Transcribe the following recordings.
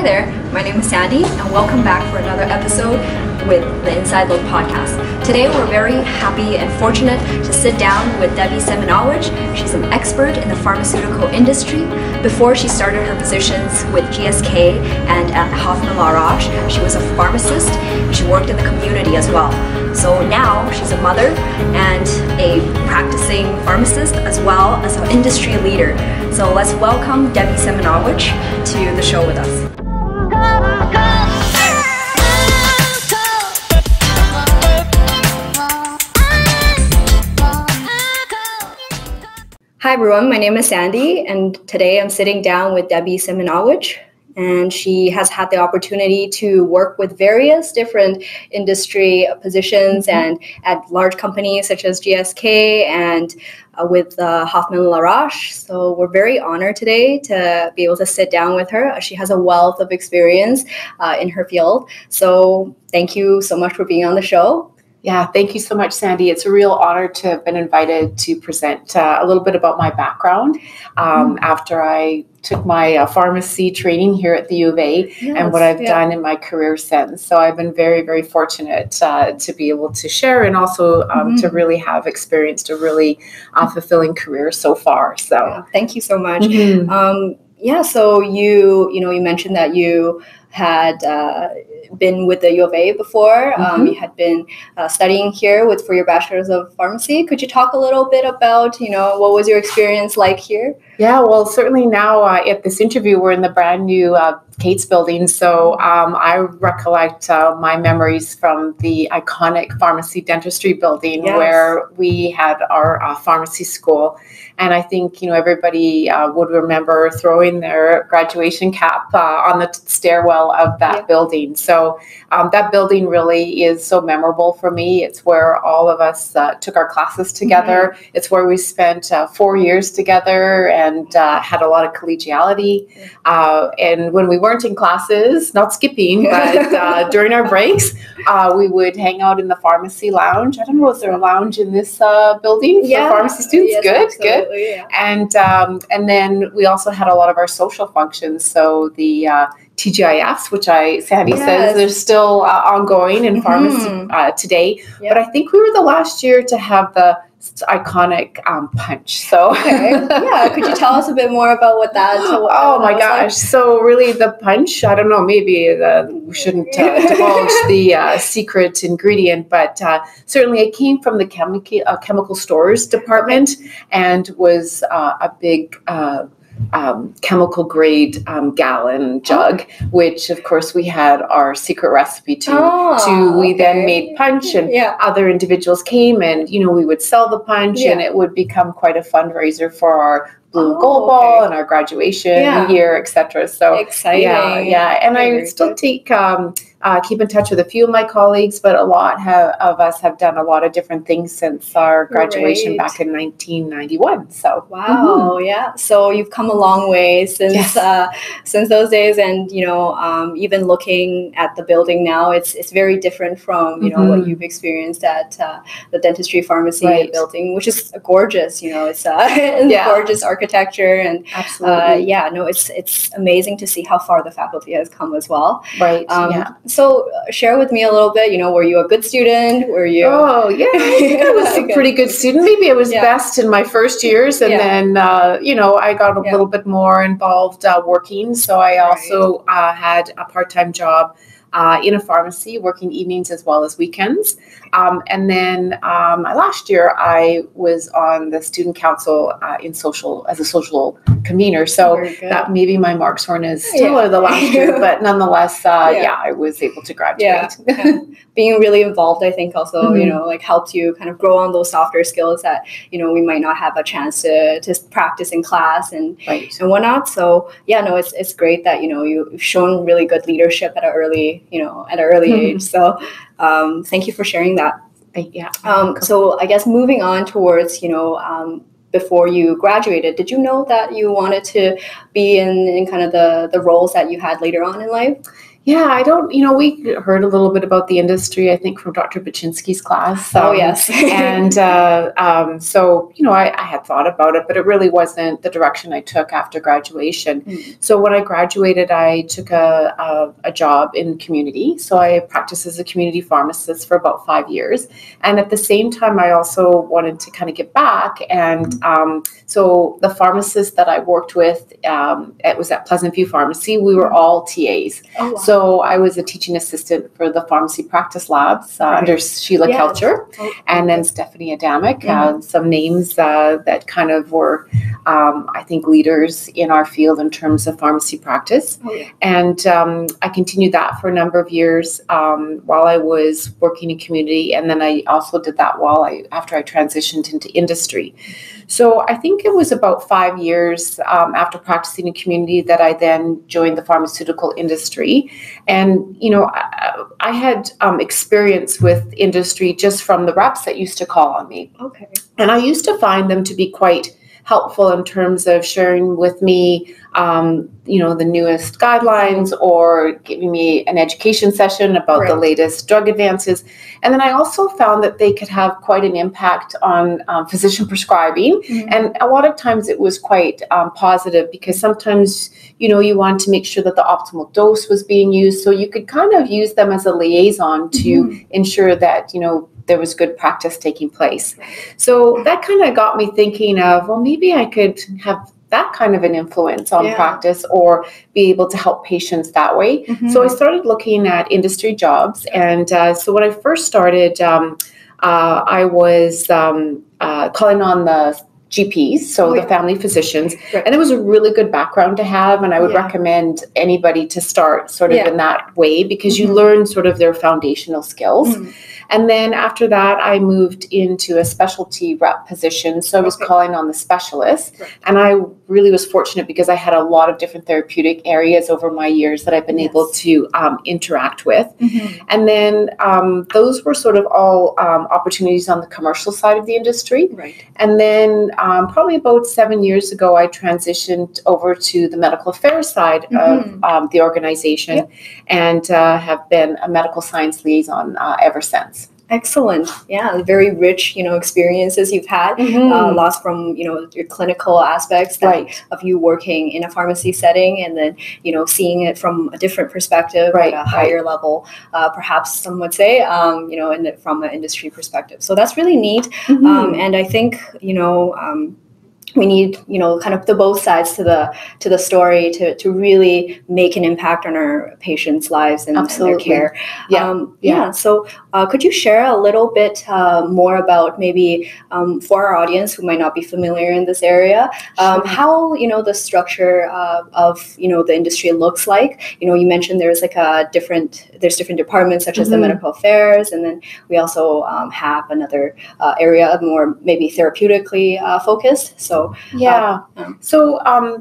Hi there, my name is Sandy, and welcome back for another episode with the Inside Look podcast. Today we're very happy and fortunate to sit down with Debbie Seminowich. She's an expert in the pharmaceutical industry. Before she started her positions with GSK and at Hoffman Laroche, she was a pharmacist and she worked in the community as well. So now she's a mother and a practicing pharmacist as well as an industry leader. So let's welcome Debbie Seminowich to the show with us. Hi everyone, my name is Sandy, and today I'm sitting down with Debbie Seminowich, and she has had the opportunity to work with various different industry positions and at large companies such as GSK and with Hoffman Laroche. So we're very honored today to be able to sit down with her. She has a wealth of experience in her field. So thank you so much for being on the show. Yeah, thank you so much, Sandy. It's a real honor to have been invited to present a little bit about my background after I took my pharmacy training here at the U of A and what I've done in my career since. So I've been very, very fortunate to be able to share and also to really have experienced a really fulfilling career so far. So thank you so much. So you mentioned that you had been with the U of A before. You had been studying here for your bachelor's of pharmacy. Could you talk a little bit about, what was your experience like here? Yeah, well, certainly now at this interview, we're in the brand new Kate's building. So I recollect my memories from the iconic pharmacy dentistry building where we had our pharmacy school. And I think, everybody would remember throwing their graduation cap on the stairwell of that building. So that building really is so memorable for me. It's where all of us took our classes together. It's where we spent 4 years together and had a lot of collegiality. And when we weren't in classes, not skipping, but during our breaks, we would hang out in the pharmacy lounge. I don't know, is there a lounge in this building for pharmacy students? Yes, good, absolutely, good. Yeah. And then we also had a lot of our social functions. So the TGIFs, which Sandy says they're still ongoing in pharmacy today. But I think we were the last year to have the iconic punch. So could you tell us a bit more about what that? Oh my gosh! Like? So really, the punch. I don't know. Maybe we shouldn't divulge the secret ingredient, but certainly it came from the chemical stores department and was a big. Chemical grade gallon jug, which of course we had our secret recipe we then made punch and other individuals came and we would sell the punch and it would become quite a fundraiser for our blue and gold ball and our graduation year, etc. So exciting. And I still keep in touch with a few of my colleagues, but a lot of us have done a lot of different things since our graduation back in 1991. So so you've come a long way since those days, and even looking at the building now, it's very different from what you've experienced at the dentistry pharmacy building, which is gorgeous. It's gorgeous architecture, and absolutely. It's amazing to see how far the faculty has come as well. So share with me a little bit, were you a good student? Were you? Oh, yeah, I was a pretty good student. Maybe I was best in my first years. And then, I got a little bit more involved working. So I also had a part-time job in a pharmacy, working evenings as well as weekends. And then last year I was on the student council as a social convener. So that maybe my marks weren't as stellar the last year, but nonetheless, I was able to graduate. Being really involved, I think also, helped you kind of grow on those softer skills that, we might not have a chance to practice in class and whatnot. So it's great that, you've shown really good leadership at an early age. So thank you for sharing that. So I guess moving on towards, before you graduated, did you know that you wanted to be in kind of the roles that you had later on in life? Yeah, I don't, we heard a little bit about the industry, I think, from Dr. Baczynski's class. Yes. And so, I had thought about it, but it really wasn't the direction I took after graduation. So when I graduated, I took a job in community. So I practiced as a community pharmacist for about 5 years. And at the same time, I also wanted to kind of give back. And so the pharmacist that I worked with, it was at Pleasant View Pharmacy. We were all TAs. Oh, wow. So I was a teaching assistant for the pharmacy practice labs under Sheila Kelcher and then Stephanie Adamic, some names that kind of were, I think, leaders in our field in terms of pharmacy practice. And I continued that for a number of years while I was working in community. And then I also did that after I transitioned into industry. So I think it was about 5 years after practicing in community that I then joined the pharmaceutical industry. And, I had experience with industry just from the reps that used to call on me. Okay. And I used to find them to be quite helpful in terms of sharing with me, the newest guidelines or giving me an education session about the latest drug advances. And then I also found that they could have quite an impact on physician prescribing. And a lot of times it was quite positive because sometimes, you want to make sure that the optimal dose was being used. So you could kind of use them as a liaison to ensure that, there was good practice taking place. So that kind of got me thinking of, well, maybe I could have that kind of an influence on practice or be able to help patients that way. So I started looking at industry jobs. And so when I first started, I was calling on the GPs, so the family physicians, and it was a really good background to have, and I would recommend anybody to start sort of in that way because you learn sort of their foundational skills. And then after that, I moved into a specialty rep position, so I was calling on the specialists, and I really was fortunate because I had a lot of different therapeutic areas over my years that I've been able to interact with. And then those were sort of all opportunities on the commercial side of the industry. And then probably about 7 years ago, I transitioned over to the medical affairs side of the organization and have been a medical science liaison ever since. Excellent. Yeah, very rich, experiences you've had. Lots from, your clinical aspects of you working in a pharmacy setting and then, seeing it from a different perspective at a higher level, perhaps some would say, from an industry perspective. So that's really neat. And I think, we need, kind of the both sides to the story to really make an impact on our patients' lives and their care. So could you share a little bit more about maybe for our audience who might not be familiar in this area, how, the structure of, the industry looks like? You mentioned there's like different departments such as the medical affairs, and then we also have another area of more maybe therapeutically focused. So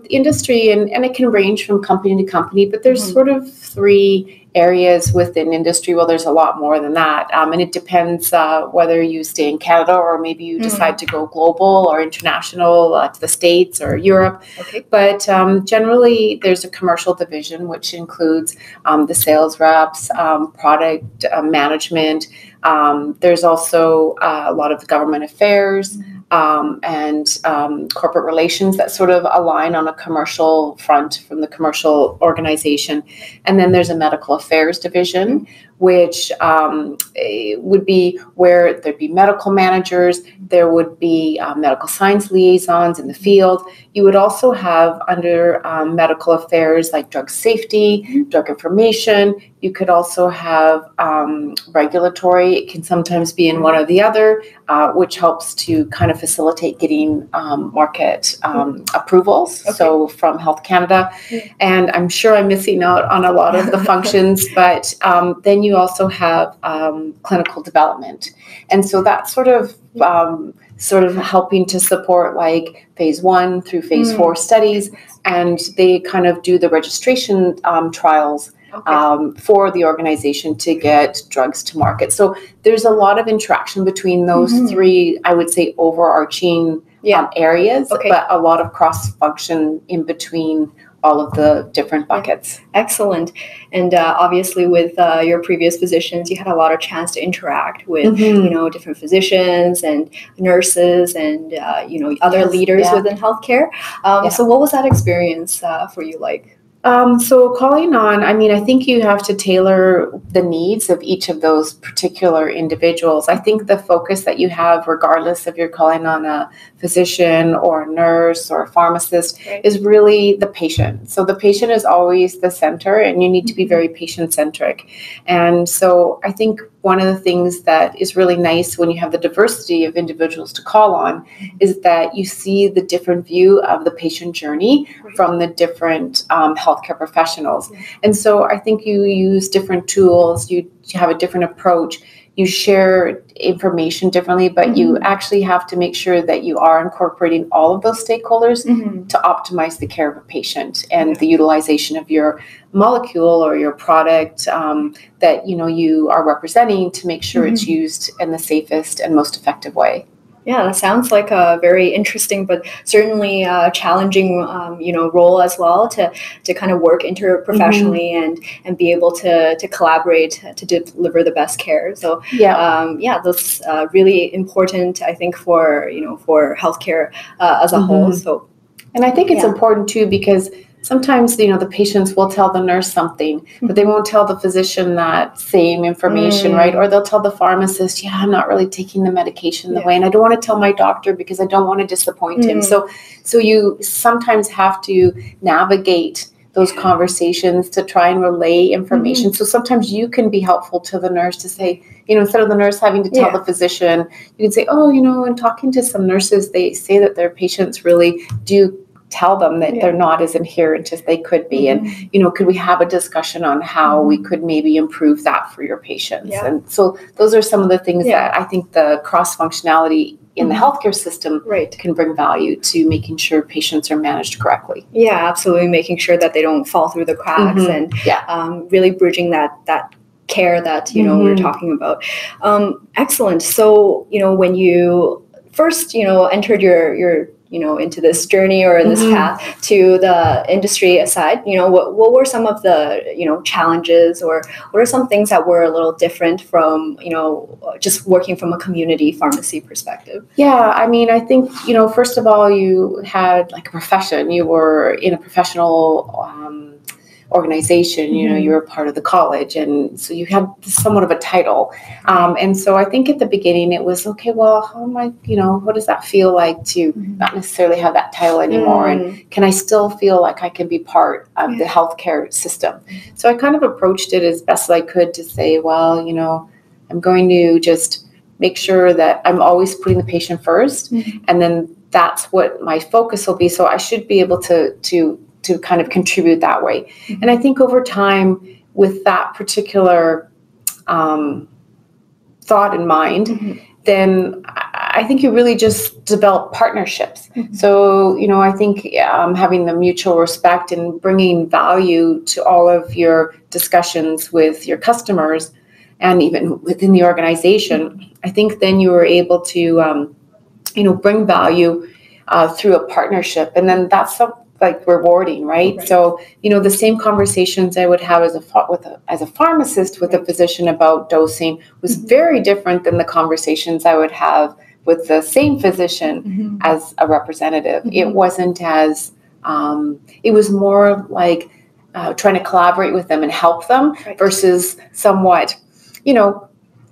industry, and it can range from company to company, but there's sort of 3 areas within industry. Well, there's a lot more than that. And it depends whether you stay in Canada or maybe you decide to go global or international to the States or Europe. But generally, there's a commercial division, which includes the sales reps, product management. There's also a lot of government affairs and corporate relations that sort of align on a commercial front from the commercial organization. And then there's a medical affairs division, which would be where there'd be medical managers, there would be medical science liaisons in the field. You would also have under medical affairs like drug safety, drug information. You could also have regulatory. It can sometimes be in one or the other, which helps to kind of facilitate getting market approvals. So from Health Canada. And I'm sure I'm missing out on a lot of the functions, but then you also have clinical development. And so that's sort of helping to support like phase 1 through phase 4 studies. And they kind of do the registration trials for the organization to get drugs to market. So there's a lot of interaction between those 3, I would say, overarching areas, but a lot of cross-function in between all of the different buckets. Excellent. And obviously with your previous positions, you had a lot of chance to interact with, different physicians and nurses and, other leaders within healthcare. So what was that experience for you like? So calling on, I think you have to tailor the needs of each of those particular individuals. I think the focus that you have, regardless if you're calling on a physician or a nurse or a pharmacist, is really the patient. So the patient is always the center, and you need to be very patient-centric. And so I think one of the things that is really nice when you have the diversity of individuals to call on is that you see the different view of the patient journey from the different healthcare professionals. And so I think you use different tools, you have a different approach, you share information differently, but you actually have to make sure that you are incorporating all of those stakeholders to optimize the care of a patient and the utilization of your molecule or your product that you are representing to make sure it's used in the safest and most effective way. Yeah, that sounds like a very interesting, but certainly challenging, role as well to kind of work interprofessionally and be able to collaborate to deliver the best care. So that's really important, I think, for healthcare as a whole. So, and I think it's important too because sometimes, the patients will tell the nurse something, but they won't tell the physician that same information, right? Or they'll tell the pharmacist, I'm not really taking the medication the way, and I don't want to tell my doctor because I don't want to disappoint him. So you sometimes have to navigate those conversations to try and relay information. So sometimes you can be helpful to the nurse to say, instead of the nurse having to tell the physician, you can say, in talking to some nurses, they say that their patients really do tell them that they're not as adherent as they could be. And, could we have a discussion on how we could maybe improve that for your patients? And so those are some of the things that I think the cross-functionality in the healthcare system can bring value to making sure patients are managed correctly. Yeah, absolutely. Making sure that they don't fall through the cracks and really bridging that care that, we're talking about. Excellent. So, when you first, entered your into this journey or in this path to the industry aside, what were some of the, challenges, or what are some things that were a little different from, just working from a community pharmacy perspective? Yeah, I think, first of all, you had like a profession. You were in a professional organization, you were part of the college, and so you had somewhat of a title. And so I think at the beginning it was, okay, well, how am I, what does that feel like to not necessarily have that title anymore? And can I still feel like I can be part of the healthcare system? So I kind of approached it as best as I could to say, well, I'm going to just make sure that I'm always putting the patient first. And then that's what my focus will be. So I should be able to kind of contribute that way. And I think over time, with that particular thought in mind, then I think you really just develop partnerships. So, I think having the mutual respect and bringing value to all of your discussions with your customers and even within the organization, I think then you were able to, bring value through a partnership. And then that's rewarding, right? So, the same conversations I would have as a pharmacist with a physician about dosing was very different than the conversations I would have with the same physician as a representative. It wasn't as, it was more like trying to collaborate with them and help them versus somewhat,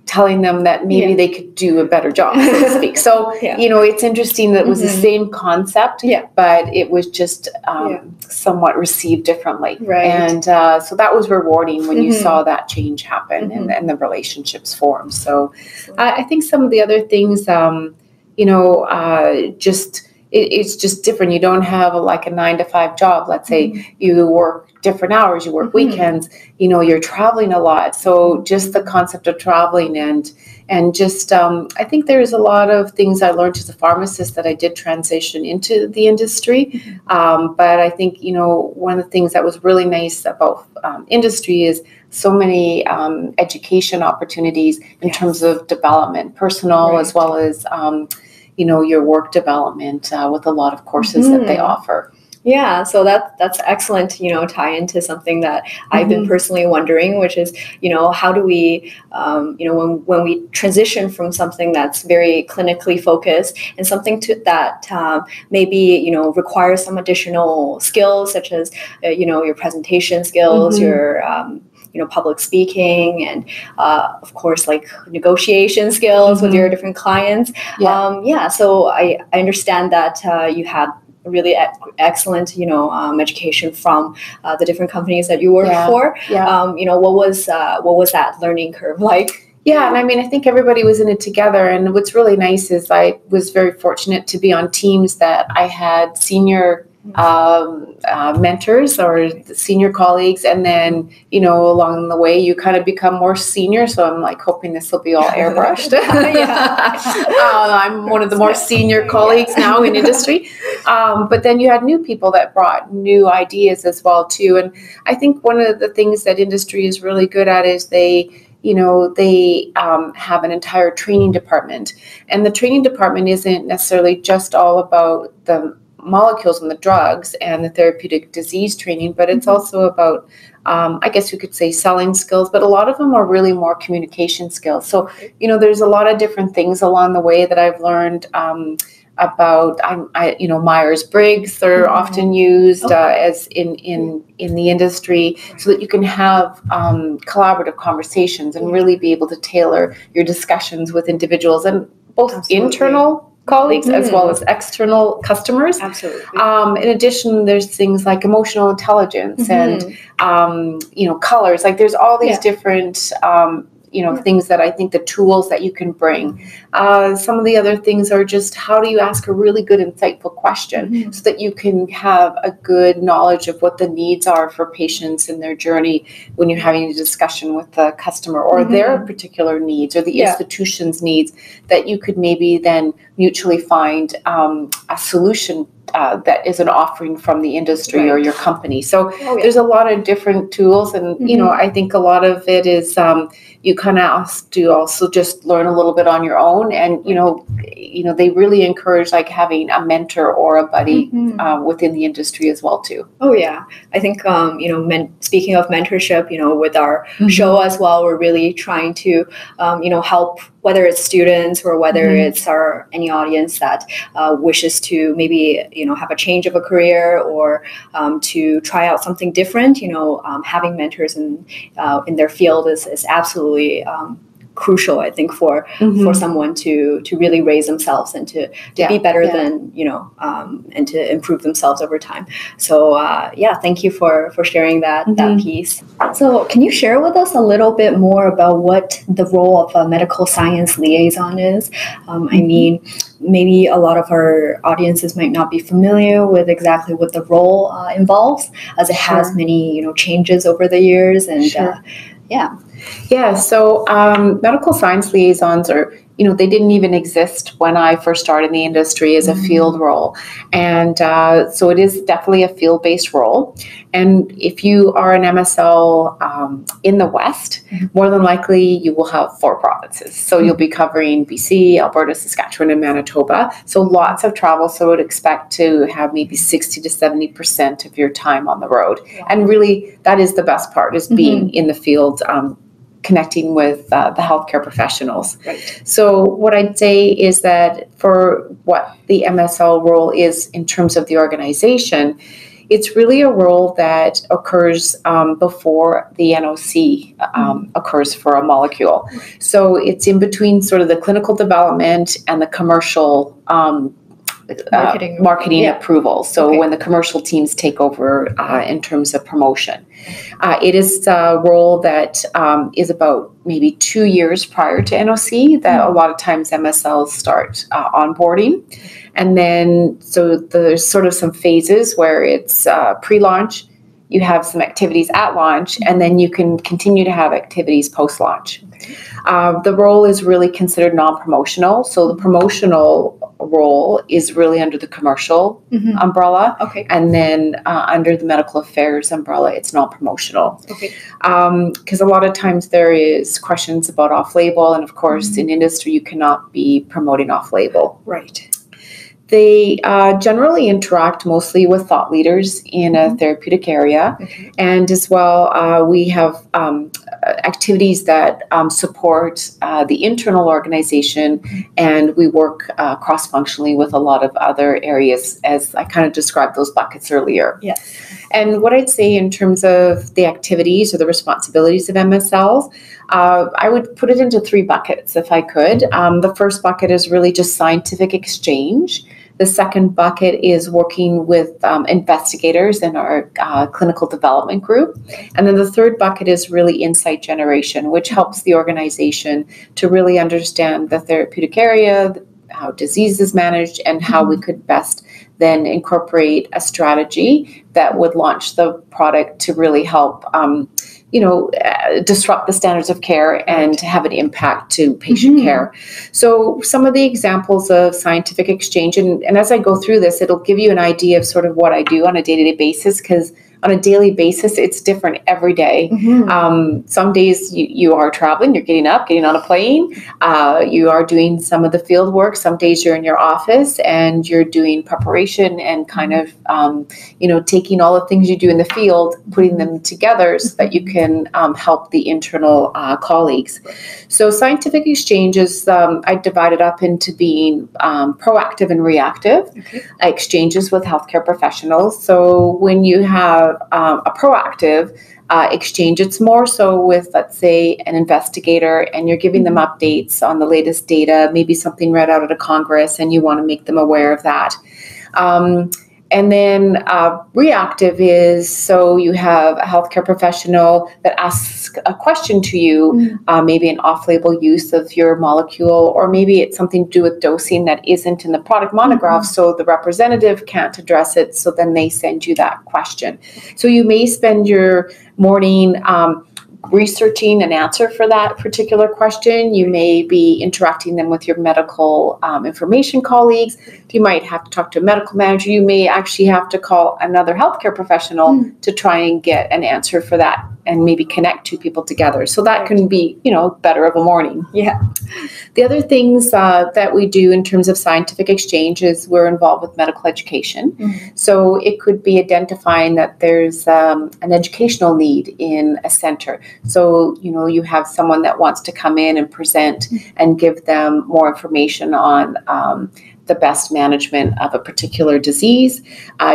telling them that maybe they could do a better job, so to speak. So, it's interesting that it was the same concept, but it was just somewhat received differently. And so that was rewarding when you saw that change happen and the relationships form. So I think some of the other things, it's just different. You don't have a 9-to-5 job. Let's say you work different hours, you work weekends, you're traveling a lot. So just the concept of traveling and just, I think there's a lot of things I learned as a pharmacist that I did transition into the industry. But I think, one of the things that was really nice about industry is so many education opportunities in terms of development, personal as well as, your work development with a lot of courses that they offer. Yeah, so that's excellent, tie into something that I've been personally wondering, which is, how do we, when we transition from something that's very clinically focused and something that maybe, requires some additional skills, such as, your presentation skills, your public speaking, and of course, like negotiation skills with your different clients. So I understand that you had really excellent, education from the different companies that you worked for. What was that learning curve like? Yeah, and I mean, I think everybody was in it together. And what's really nice is I was very fortunate to be on teams that I had senior mentors or senior colleagues, and then along the way you kind of become more senior, so I'm like hoping this will be all airbrushed. I'm one of the more senior colleagues now in industry, but then you had new people that brought new ideas as well too. And I think one of the things that industry is really good at is they have an entire training department, and the training department isn't necessarily just all about the molecules and the drugs and the therapeutic disease training, but it's also about, I guess you could say, selling skills, but a lot of them are really more communication skills. So, there's a lot of different things along the way that I've learned about, Myers-Briggs are often used as in the industry, so that you can have collaborative conversations and really be able to tailor your discussions with individuals, and both internal colleagues as well as external customers. Absolutely. In addition, there's things like emotional intelligence and colors. Like there's all these different things that I think the tools that you can bring. Some of the other things are just how do you ask a really good, insightful question so that you can have a good knowledge of what the needs are for patients in their journey when you're having a discussion with the customer or their particular needs or the institution's needs, that you could maybe then mutually find a solution that is an offering from the industry or your company. So there's a lot of different tools, and I think a lot of it is you kind of have to also just learn a little bit on your own, and they really encourage like having a mentor or a buddy within the industry as well too. Oh yeah, I think speaking of mentorship, with our show as well, we're really trying to help, whether it's students or whether it's any audience that wishes to maybe have a change of a career or to try out something different. Having mentors in their field is absolutely crucial, I think, for someone to really raise themselves and to be better than and to improve themselves over time. So thank you for sharing that piece. So can you share with us a little bit more about what the role of a medical science liaison is? I mean, maybe a lot of our audiences might not be familiar with exactly what the role involves, as it has many changes over the years, and so medical science liaisons are, they didn't even exist when I first started in the industry as a field role. And so it is definitely a field-based role. And if you are an MSL in the West, more than likely you will have 4 provinces. So you'll be covering BC, Alberta, Saskatchewan, and Manitoba. So lots of travel. So I would expect to have maybe 60 to 70% of your time on the road. Wow. And really, that is the best part, is being in the field, connecting with the healthcare professionals. Right. So what I'd say is that for what the MSL role is in terms of the organization, it's really a role that occurs before the NOC occurs for a molecule. So it's in between sort of the clinical development and the commercial marketing approval. So when the commercial teams take over in terms of promotion. It is a role that is about maybe 2 years prior to NOC that a lot of times MSLs start onboarding. And then, so there's sort of some phases where it's pre-launch, you have some activities at launch, and then you can continue to have activities post-launch. The role is really considered non-promotional. So the promotional role is really under the commercial umbrella. Okay. And then under the medical affairs umbrella, it's non-promotional. Okay. Because a lot of times there is questions about off-label. And of course, in industry, you cannot be promoting off-label. Right. They generally interact mostly with thought leaders in a therapeutic area. And as well, we have activities that support the internal organization, and we work cross-functionally with a lot of other areas, as I kind of described those buckets earlier. Yes. And what I'd say in terms of the activities or the responsibilities of MSLs, I would put it into 3 buckets if I could. The first bucket is really just scientific exchange. The second bucket is working with investigators in our clinical development group. And then the third bucket is really insight generation, which helps the organization to really understand the therapeutic area, how disease is managed, and how we could best then incorporate a strategy that would launch the product to really help disrupt the standards of care and have an impact to patient care. So some of the examples of scientific exchange, and as I go through this, it'll give you an idea of sort of what I do on a day-to-day basis, because on a daily basis, it's different every day. Some days you are traveling, you're getting up, getting on a plane, you are doing some of the field work. Some days you're in your office and you're doing preparation and kind of, taking all the things you do in the field, putting them together so that you can help the internal colleagues. So scientific exchanges, I divide it up into being proactive and reactive exchanges with healthcare professionals. So when you have a proactive exchange, it's more so with, let's say, an investigator, and you're giving them updates on the latest data, maybe something read out at a congress, and you want to make them aware of that. And then reactive is, so you have a healthcare professional that asks a question to you, maybe an off-label use of your molecule, or maybe it's something to do with dosing that isn't in the product monograph, so the representative can't address it, so then they send you that question. So you may spend your morning researching an answer for that particular question. You may be interacting them with your medical information colleagues. You might have to talk to a medical manager. You may actually have to call another healthcare professional to try and get an answer for that, and maybe connect 2 people together. So that can be, better of a morning. Yeah. The other things that we do in terms of scientific exchange is we're involved with medical education. So it could be identifying that there's an educational need in a center. So, you have someone that wants to come in and present and give them more information on the best management of a particular disease.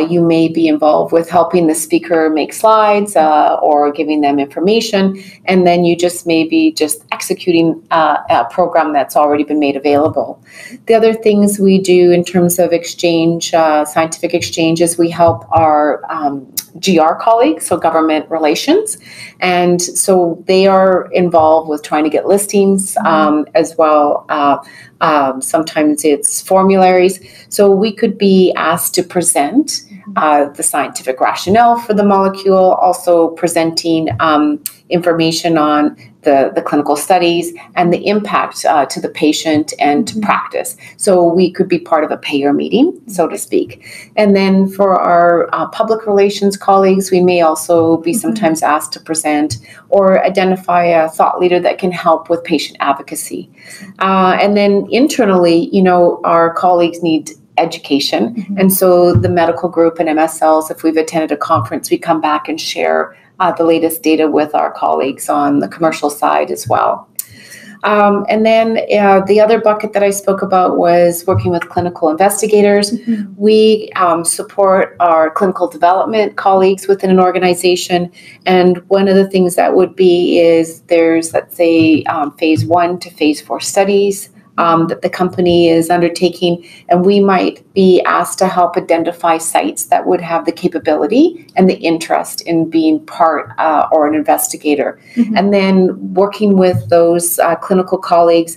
You may be involved with helping the speaker make slides or giving them information, and then you just may be just executing a program that's already been made available. The other things we do in terms of exchange, scientific exchange, is we help our GR colleagues, so government relations, and so they are involved with trying to get listings as well. Sometimes it's formularies. So we could be asked to present the scientific rationale for the molecule, also presenting information on the clinical studies and the impact to the patient and to practice. So we could be part of a payer meeting, so to speak. And then for our public relations colleagues, we may also be sometimes asked to present or identify a thought leader that can help with patient advocacy. And then internally, our colleagues need education. And so the medical group and MSLs, if we've attended a conference, we come back and share the latest data with our colleagues on the commercial side as well. And then the other bucket that I spoke about was working with clinical investigators. We support our clinical development colleagues within an organization. And one of the things that would be is there's, let's say, phase 1 to phase 4 studies that the company is undertaking, and we might be asked to help identify sites that would have the capability and the interest in being part or an investigator. And then working with those clinical colleagues,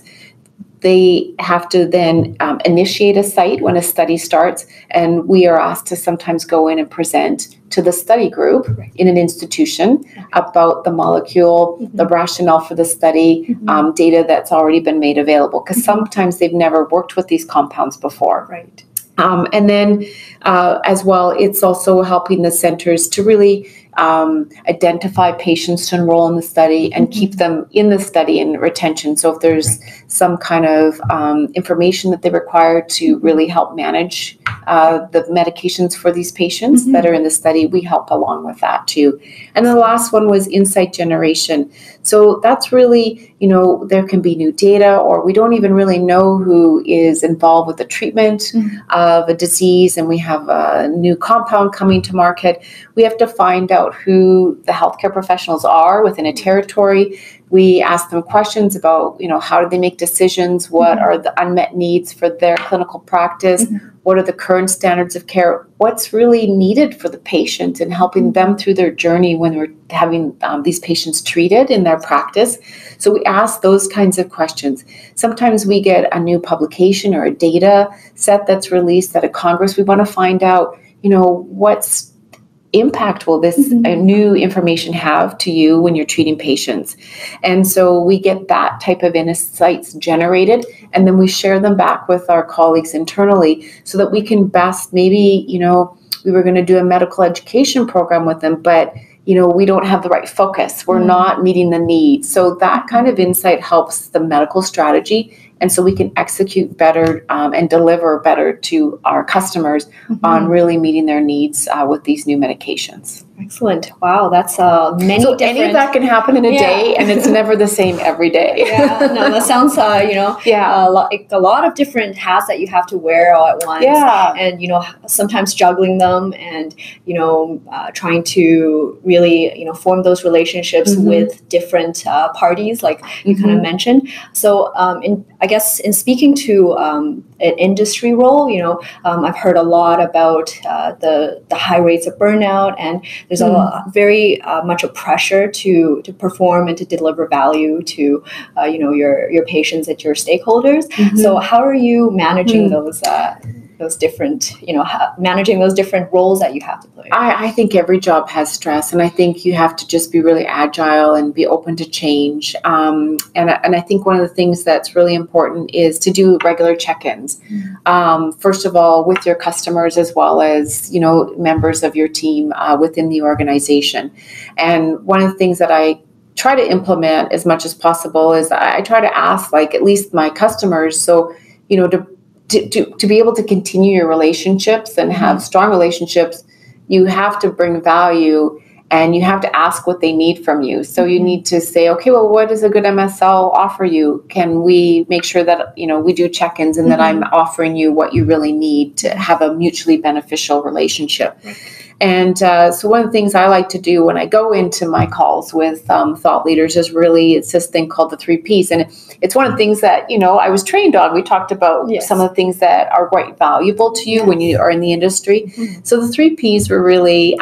they have to then initiate a site when a study starts, and we are asked to sometimes go in and present to the study group in an institution about the molecule, the rationale for the study, data that's already been made available, because sometimes they've never worked with these compounds before. And then as well, it's also helping the centers to really identify patients to enroll in the study and keep them in the study in retention. So if there's some kind of information that they require to really help manage the medications for these patients that are in the study, we help along with that too. And then the last one was insight generation. So that's really, there can be new data, or we don't even really know who is involved with the treatment of a disease, and we have a new compound coming to market. We have to find out who the healthcare professionals are within a territory. We ask them questions about, how do they make decisions? What are the unmet needs for their clinical practice? What are the current standards of care? What's really needed for the patient and helping them through their journey when we're having these patients treated in their practice? So we ask those kinds of questions. Sometimes we get a new publication or a data set that's released at a congress. We want to find out, what's impact will this new information have to you when you're treating patients? And so we get that type of insights generated, and then we share them back with our colleagues internally so that we can best, maybe, we were going to do a medical education program with them, but we don't have the right focus. We're not meeting the needs. So that kind of insight helps the medical strategy. And so we can execute better and deliver better to our customers on really meeting their needs with these new medications. Excellent. Wow, that's many so different... any of that can happen in a day, and it's never the same every day. No, that sounds, a lot of different hats that you have to wear all at once. And, sometimes juggling them and, trying to really, form those relationships with different parties, like you kind of mentioned. So I guess in speaking to an industry role, I've heard a lot about the high rates of burnout, and there's a very much a pressure to perform and to deliver value to your patients and your stakeholders. So how are you managing those different managing those different roles that you have to play? I think every job has stress, and I think you have to just be really agile and be open to change. And I think one of the things that's really important is to do regular check-ins. First of all, with your customers, as well as members of your team within the organization. And one of the things that I try to implement as much as possible is I try to ask, at least my customers, so to be able to continue your relationships and have strong relationships, you have to bring value and you have to ask what they need from you. So you need to say, okay, well, what does a good MSL offer you? Can we make sure that, we do check-ins and that I'm offering you what you really need to have a mutually beneficial relationship? And so one of the things I like to do when I go into my calls with thought leaders is really, it's this thing called the 3 Ps. And it's one of the things that, I was trained on. We talked about some of the things that are quite valuable to you when you are in the industry. So the 3 Ps were really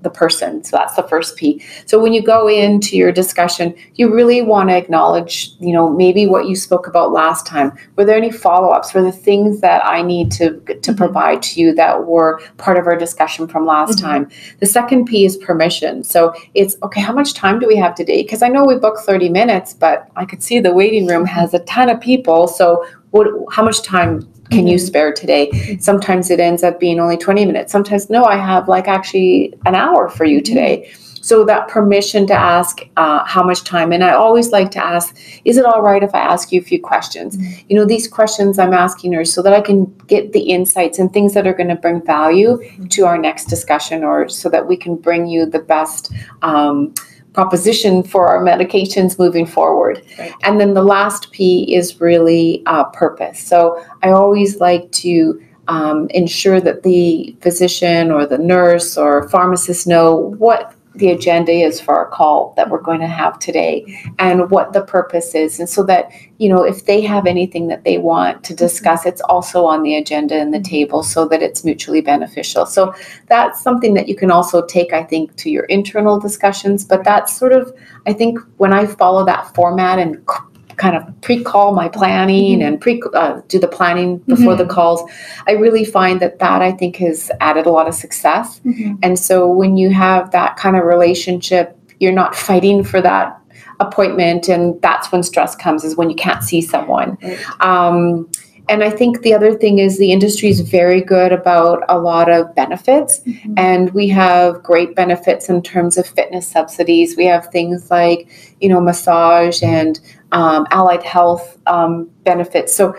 the person. So that's the first P. So when you go into your discussion, you really want to acknowledge, maybe what you spoke about last time. Were there any follow-ups? Were the things that I need to provide to you that were part of our discussion from last time? The second P is permission. So it's, okay, how much time do we have today? Because I know we booked 30 minutes, but I could see the waiting room has a ton of people. So how much time can you spare today? Sometimes it ends up being only 20 minutes. Sometimes, no, I have actually an hour for you today. So that permission to ask how much time. And I always like to ask, is it all right if I ask you a few questions? These questions I'm asking are so that I can get the insights and things that are going to bring value to our next discussion, or so that we can bring you the best proposition for our medications moving forward. And then the last P is really purpose. So I always like to ensure that the physician or the nurse or pharmacist know what the agenda is for our call that we're going to have today and what the purpose is. And so that, if they have anything that they want to discuss, it's also on the agenda and the table so that it's mutually beneficial. So that's something that you can also take, I think, to your internal discussions. But that's sort of, I think, when I follow that format and kind of pre-call my planning and do the planning before the calls, I really find that I think has added a lot of success. And so when you have that kind of relationship, you're not fighting for that appointment, and that's when stress comes, is when you can't see someone. And I think the other thing is the industry is very good about a lot of benefits, and we have great benefits in terms of fitness subsidies. We have things like, massage and allied health benefits. So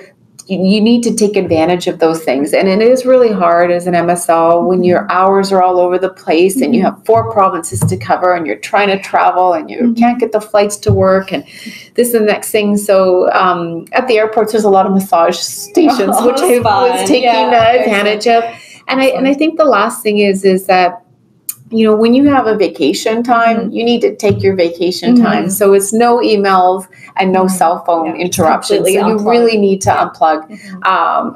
you need to take advantage of those things. And it is really hard as an MSL when your hours are all over the place and you have 4 provinces to cover and you're trying to travel and you can't get the flights to work and this and the next thing. So at the airports, there's a lot of massage stations, which I was taking advantage of. And I think the last thing is that, when you have a vacation time, you need to take your vacation time. So it's no emails and no cell phone interruptions. So you really need to unplug.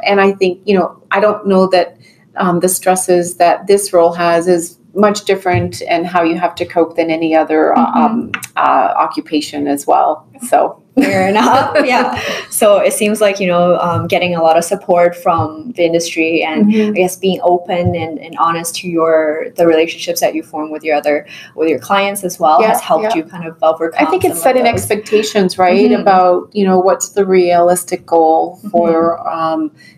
And I think, I don't know that the stresses that this role has is much different and how you have to cope than any other occupation as well. So. Fair enough. Yeah. So it seems like, getting a lot of support from the industry and I guess being open and honest to the relationships that you form with your clients as well has helped you kind of overcome. I think it's setting expectations, right? About, what's the realistic goal for,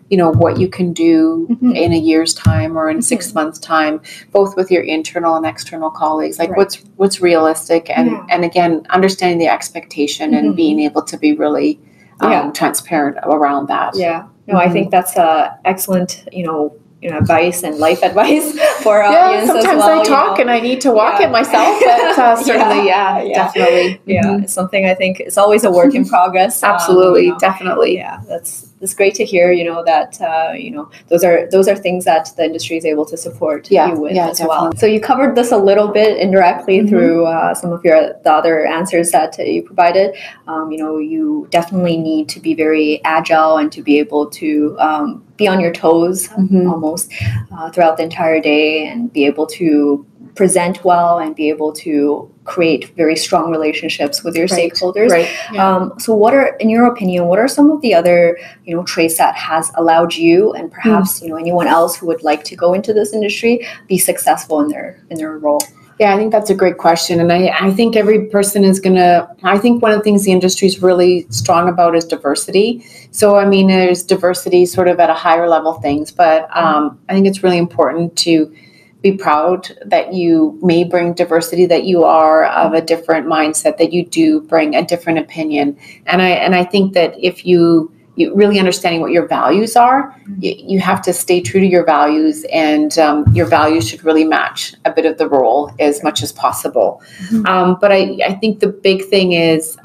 what you can do in a year's time or in 6 months' time, both with your internal and external colleagues. Like what's realistic and again, understanding the expectation and being able to be really transparent around that. Yeah. No, I think that's excellent, advice and life advice for our audience sometimes as well. I talk and I need to walk it myself, but certainly, definitely. Yeah, it's something I think is always a work in progress. Absolutely, definitely. Yeah, it's great to hear, that, those are things that the industry is able to support you with as well. So you covered this a little bit indirectly through some of the other answers that you provided. You definitely need to be very agile and to be able to be on your toes almost throughout the entire day and be able to present well and be able to create very strong relationships with your stakeholders. So in your opinion, what are some of the other, traits that has allowed you and perhaps, anyone else who would like to go into this industry be successful in their role? Yeah, I think that's a great question. And I think every person I think one of the things the industry is really strong about is diversity. So, there's diversity sort of at a higher level things, but I think it's really important to be proud that you may bring diversity, that you are of a different mindset, that you do bring a different opinion. And I think that if you really understanding what your values are, you have to stay true to your values, and your values should really match a bit of the role as much as possible. But I think the big thing is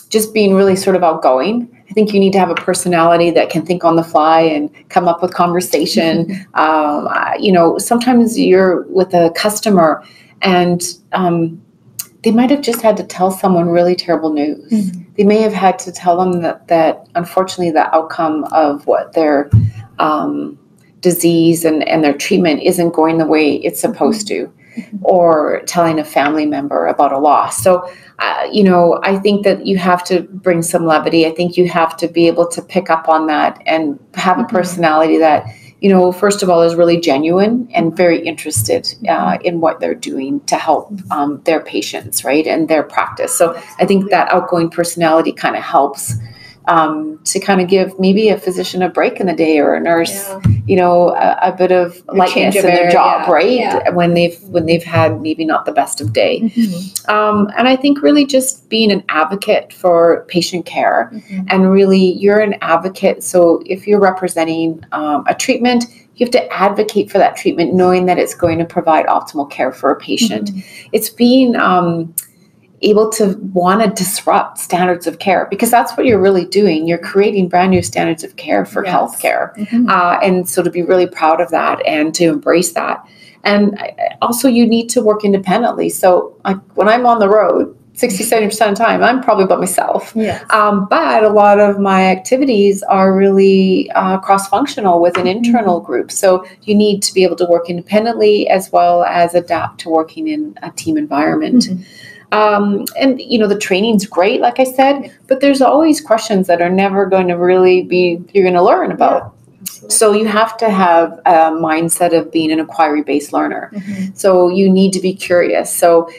just being really sort of outgoing. I think you need to have a personality that can think on the fly and come up with conversation. Sometimes you're with a customer and they might have just had to tell someone really terrible news. They may have had to tell them that unfortunately the outcome of what their disease and their treatment isn't going the way it's supposed to, or telling a family member about a loss. So, I think that you have to bring some levity. I think you have to be able to pick up on that and have a personality that, first of all, is really genuine and very interested in what they're doing to help their patients, right, and their practice. So I think that outgoing personality kind of helps to kind of give maybe a physician a break in the day, or a nurse, a bit of lightness in their job, right? When they've had maybe not the best of day. And I think really just being an advocate for patient care, and really you're an advocate. So if you're representing a treatment, you have to advocate for that treatment, knowing that it's going to provide optimal care for a patient. It's being able to want to disrupt standards of care, because that's what you're really doing. You're creating brand new standards of care for healthcare. And so to be really proud of that and to embrace that. And also you need to work independently. So when I'm on the road, 60-70% of the time, I'm probably by myself. But a lot of my activities are really cross-functional with an internal group. So you need to be able to work independently as well as adapt to working in a team environment. And, the training's great, like I said, but there's always questions that are never going to really you're going to learn about. So you have to have a mindset of being an inquiry-based learner. So you need to be curious. So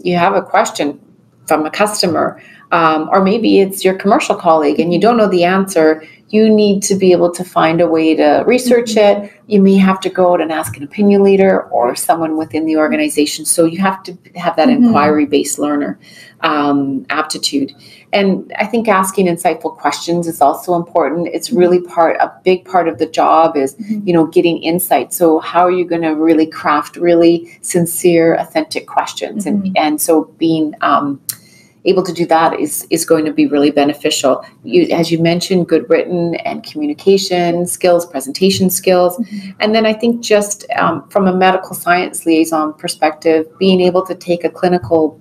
you have a question from a customer, or maybe it's your commercial colleague and you don't know the answer. you need to be able to find a way to research it. You may have to go out and ask an opinion leader or someone within the organization. So you have to have that inquiry-based learner aptitude. And I think asking insightful questions is also important. It's really a big part of the job is, getting insight. So how are you going to really craft really sincere, authentic questions? And so being able to do that is going to be really beneficial. As you mentioned, good written and communication skills, presentation skills. And then I think just from a medical science liaison perspective, being able to take a clinical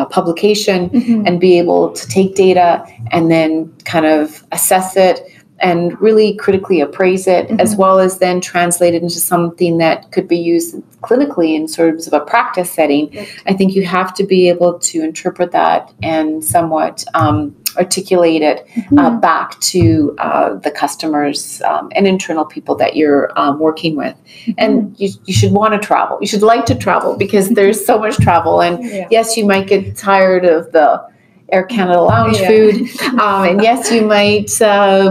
publication and be able to take data and then kind of assess it and really critically appraise it, as well as then translate it into something that could be used clinically in terms of a practice setting. I think you have to be able to interpret that and somewhat articulate it back to the customers and internal people that you're working with. And you should want to travel. You should like to travel because there's so much travel. And yes, you might get tired of the Air Canada lounge food. And yes, you might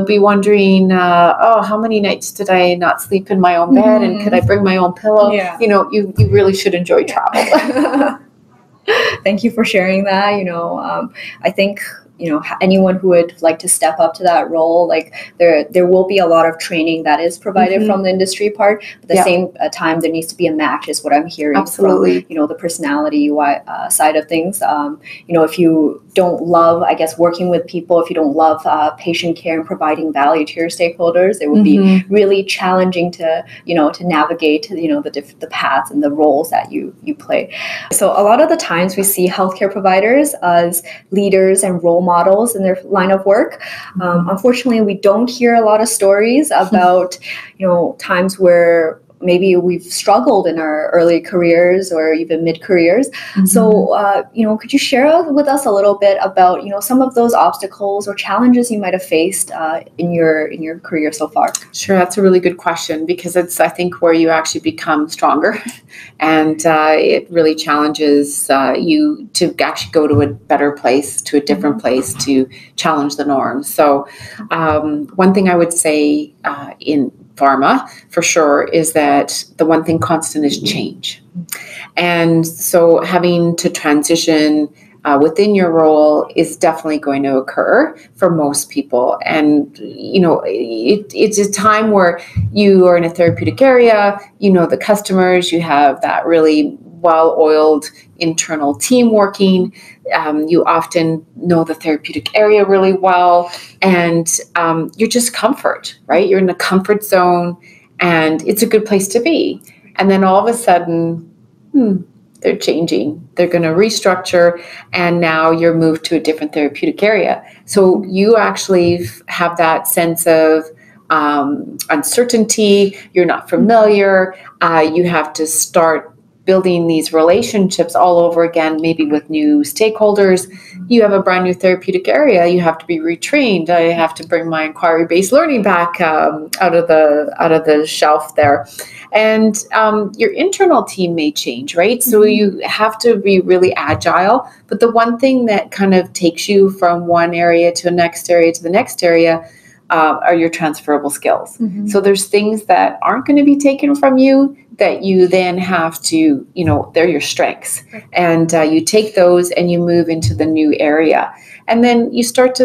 be wondering, how many nights did I not sleep in my own bed? And could I bring my own pillow? You really should enjoy travel. Thank you for sharing that. I think anyone who would like to step up to that role, like there will be a lot of training that is provided from the industry part, but at the same time there needs to be a match is what I'm hearing from the personality side of things. If you don't love, I guess, working with people, if you don't love patient care and providing value to your stakeholders, it would be really challenging to navigate the paths and the roles that you play. So a lot of the times we see healthcare providers as leaders and role models in their line of work. Unfortunately, we don't hear a lot of stories about, times where maybe we've struggled in our early careers or even mid-careers. So, could you share with us a little bit about, some of those obstacles or challenges you might have faced in your career so far? Sure, that's a really good question because it's, I think, where you actually become stronger, and it really challenges you to actually go to a better place, to a different place, to challenge the norms. So, one thing I would say in pharma for sure is that the one thing constant is change. And so having to transition within your role is definitely going to occur for most people. And, it's a time where you are in a therapeutic area, the customers, you have that really well-oiled internal team working. You often know the therapeutic area really well, and you're just comfort, right? You're in the comfort zone, and it's a good place to be. And then all of a sudden, they're changing. They're going to restructure, and now you're moved to a different therapeutic area. So you actually have that sense of uncertainty. You're not familiar. You have to start building these relationships all over again, maybe with new stakeholders. You have a brand new therapeutic area. You have to be retrained. I have to bring my inquiry-based learning back out of the shelf there. And your internal team may change, right? So you have to be really agile. But the one thing that kind of takes you from one area to the next area to the next area are your transferable skills. So there's things that aren't going to be taken from you that you then have to, they're your strengths. And you take those and you move into the new area. And then you start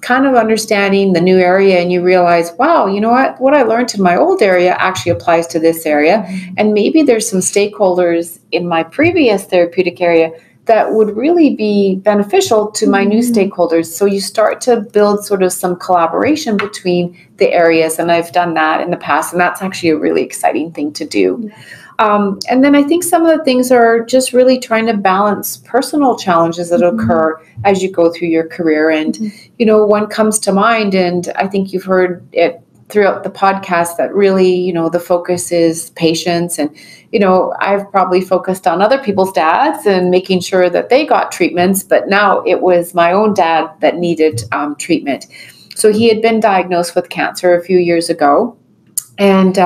kind of understanding the new area, and you realize, wow, you know what I learned in my old area actually applies to this area. And maybe there's some stakeholders in my previous therapeutic area that would really be beneficial to my new stakeholders. So you start to build sort of some collaboration between the areas. And I've done that in the past, and that's actually a really exciting thing to do. And then I think some of the things are just really trying to balance personal challenges that occur as you go through your career. And, one comes to mind, and I think you've heard it throughout the podcast, that really, the focus is patients. And, I've probably focused on other people's dads and making sure that they got treatments, but now it was my own dad that needed treatment. So he had been diagnosed with cancer a few years ago. And,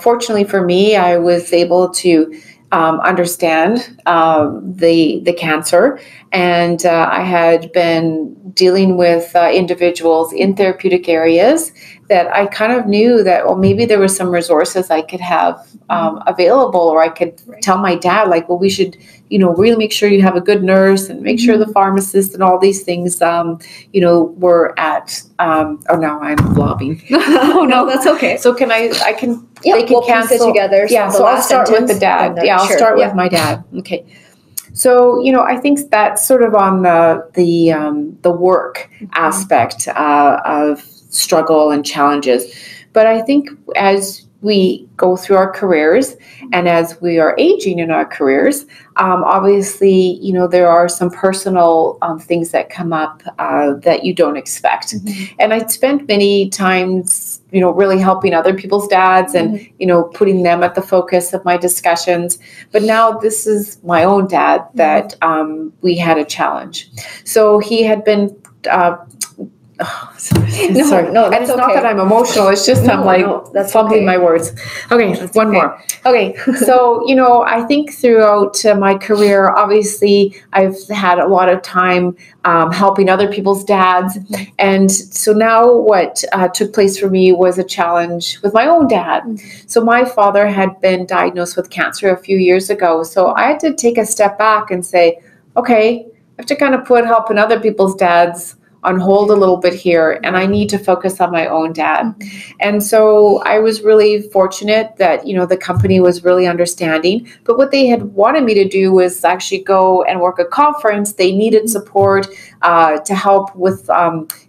fortunately for me, I was able to understand the cancer, and I had been dealing with individuals in therapeutic areas that I kind of knew that, well, maybe there were some resources I could have available, or I could tell my dad, like, well, we should, really make sure you have a good nurse and make sure the pharmacist and all these things, were at, oh, now I'm blobbing. Oh, no, that's okay. So they can we'll cancel piece it together. Yeah, so I'll start with the dad. I'll start with my dad. Okay. So, I think that's sort of on the work aspect of struggle and challenges. But I think as we go through our careers and as we are aging in our careers, obviously, there are some personal things that come up that you don't expect. And I spent many times, really helping other people's dads and, putting them at the focus of my discussions. But now this is my own dad that we had a challenge. So he had been sorry. No, and it's okay. not that I'm emotional. It's just I'm like fumbling my words. Okay, that's one more. Okay, so I think throughout my career, obviously, I've had a lot of time helping other people's dads, and so now what took place for me was a challenge with my own dad. So my father had been diagnosed with cancer a few years ago, so I had to take a step back and say, okay, I have to kind of put helping other people's dads on hold a little bit here, and I need to focus on my own dad. And so I was really fortunate that, the company was really understanding, but what they had wanted me to do was actually go and work a conference. They needed support to help with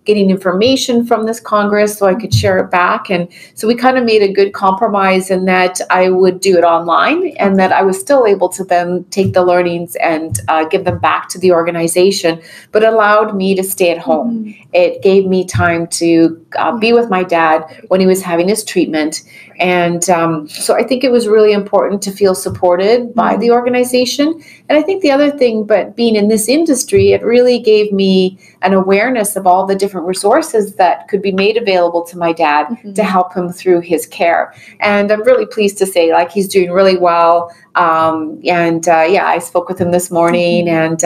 getting information from this Congress so I could share it back. And so we kind of made a good compromise in that I would do it online, and that I was still able to then take the learnings and give them back to the organization, but allowed me to stay at home. It gave me time to be with my dad when he was having his treatment. And so I think it was really important to feel supported by the organization. And I think the other thing, but being in this industry, it really gave me an awareness of all the different resources that could be made available to my dad to help him through his care. And I'm really pleased to say, like, he's doing really well. I spoke with him this morning, and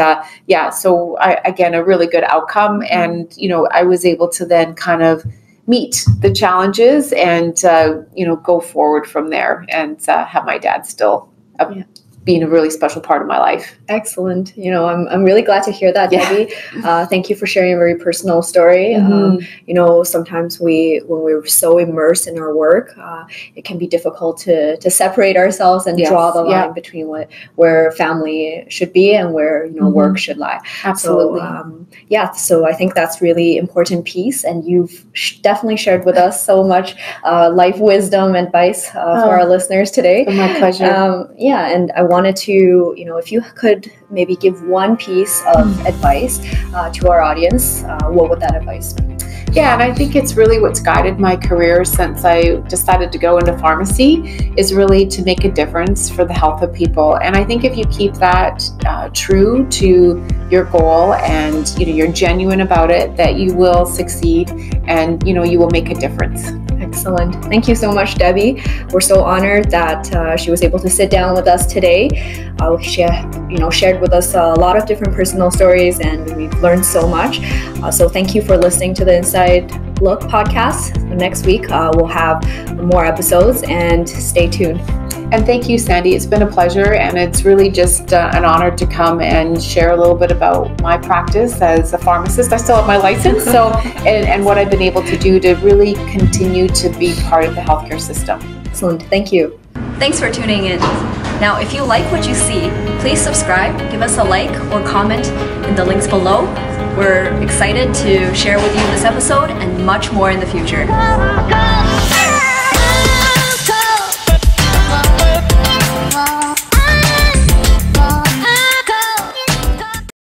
so again, a really good outcome. And, I was able to then kind of meet the challenges and, go forward from there and have my dad still being a really special part of my life. Excellent. I'm really glad to hear that, Debbie. Thank you for sharing a very personal story. Sometimes when we're so immersed in our work, it can be difficult to separate ourselves and draw the line between where family should be and where work should lie. Absolutely. So I think that's really important piece, and you've definitely shared with us so much life wisdom advice for our listeners today. My pleasure. And I wanted to, if you could maybe give one piece of advice to our audience, what would that advice be? Yeah, and I think it's really what's guided my career since I decided to go into pharmacy is really to make a difference for the health of people. And I think if you keep that true to your goal and you're genuine about it, that you will succeed and you will make a difference. Excellent. Thank you so much, Debbie. We're so honored that she was able to sit down with us today. She shared with us a lot of different personal stories, and we've learned so much. So thank you for listening to the Inside Look podcast. Next week, we'll have more episodes, and stay tuned. And thank you, Sandy. It's been a pleasure, and it's really just an honor to come and share a little bit about my practice as a pharmacist. I still have my license, and what I've been able to do to really continue to be part of the healthcare system. Excellent. Thank you. Thanks for tuning in. Now, if you like what you see, please subscribe, give us a like or comment in the links below. We're excited to share with you this episode and much more in the future.